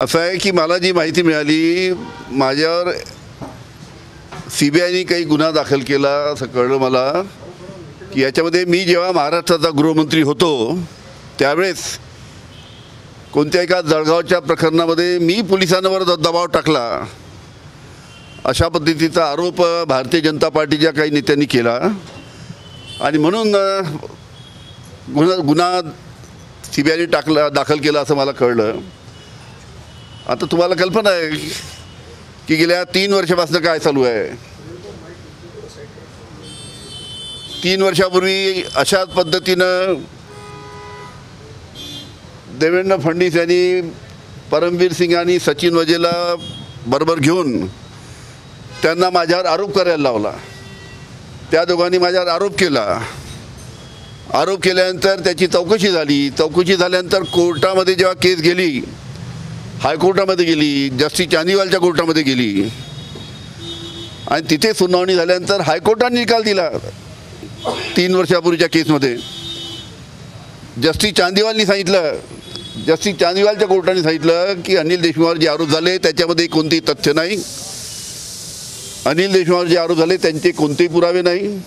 असं आहे की मला जी माहिती मिळाली, माझ्यावर सीबीआयने काही गुन्हा दाखल केला असं कळलं मला की याच्यामध्ये मी जेव्हा महाराष्ट्राचा गृहमंत्री होतो त्यावेळेस कोणत्या एका जळगावच्या प्रकरणामध्ये मी पोलिसांवर दबाव टाकला अशा पद्धतीचा आरोप भारतीय जनता पार्टीच्या काही नेत्यांनी केला आणि म्हणून गुन्हा सीबीआयने दाखल केला असं मला कळलं। आता तुम्हाला कल्पना आहे की गेल्या 3 वर्षापासून काय चालू आहे। 3 वर्षापूर्वी अशाच पद्धतीनं देवेंद्र फडणवीस यांनी परमवीर सिंग आणि सचिन वजेला बरोबर घेऊन त्यांना माझ्यावर आरोप करायला लावला। त्या दोघांनी माझ्यावर आरोप केला। आरोप केल्यानंतर त्याची चौकशी झाली। चौकशी झाल्यानंतर कोर्टामध्ये जेव्हा केस गेली, हायकोर्टामध्ये गेली, जस्टिस चांदीवालच्या कोर्टामध्ये गेली आणि तिथे सुनावणी झाल्यानंतर हायकोर्टाने निकाल दिला। 3 वर्षापूर्वीच्या केसमध्ये जस्टिस चांदीवालच्या कोर्टाने सांगितलं की अनिल देशमुखवर जे आरोप झाले त्याच्यामध्ये कोणतेही तथ्य नाही। अनिल देशमुखवर जे आरोप झाले त्यांचे कोणतेही पुरावे नाही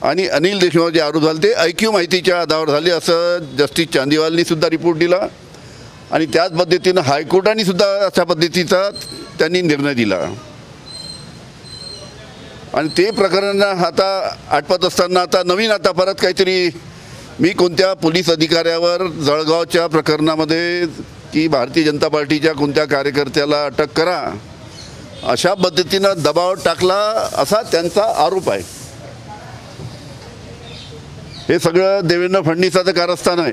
आणि अनिल देशमुखवर जे आरोप झाले ते ऐकीव माहितीच्या आधारावर झाले असं जस्टिस चांदीवालनी सुद्धा रिपोर्ट दिला आणि त्याच पद्धतीनं हायकोर्टाने सुद्धा अशा पद्धतीचा त्यांनी निर्णय दिला। आणि ते प्रकरण आता आटपत असताना आता परत काहीतरी मी कोणत्या पोलीस अधिकाऱ्यावर जळगावच्या प्रकरणामध्ये की भारतीय जनता पार्टीच्या कोणत्या कार्यकर्त्याला अटक करा अशा पद्धतीनं दबाव टाकला असा त्यांचा आरोप आहे। हे सगळं देवेंद्र फडणवीसाचं कारस्थान आहे।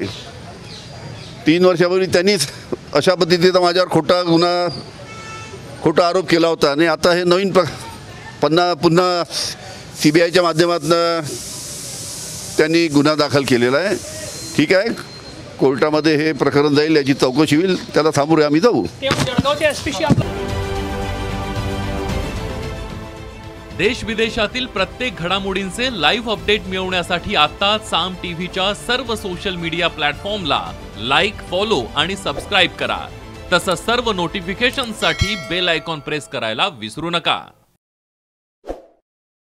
3 वर्षापूर्वी त्यांनीच अशा पद्धतीचा माझ्यावर खोटा आरोप केला होता आणि आता हे नवीन पुन्हा सीबीआयच्या माध्यमातून त्यांनी गुन्हा दाखल केलेला आहे। ठीक आहे, कोर्टामध्ये हे प्रकरण जाईल, याची चौकशी होईल, त्याला सामोरे आम्ही जाऊ। देश विदेशातील प्रत्येक घडामोडींचे लाईव्ह अपडेट मिळवण्यासाठी आता साम टीव्हीच्या सर्व सोशल मीडिया प्लॅटफॉर्मला लाईक, फॉलो आणि सबस्क्राईब करा। तसंच सर्व नोटिफिकेशनसाठी बेल आयकॉन प्रेस करायला विसरू नका।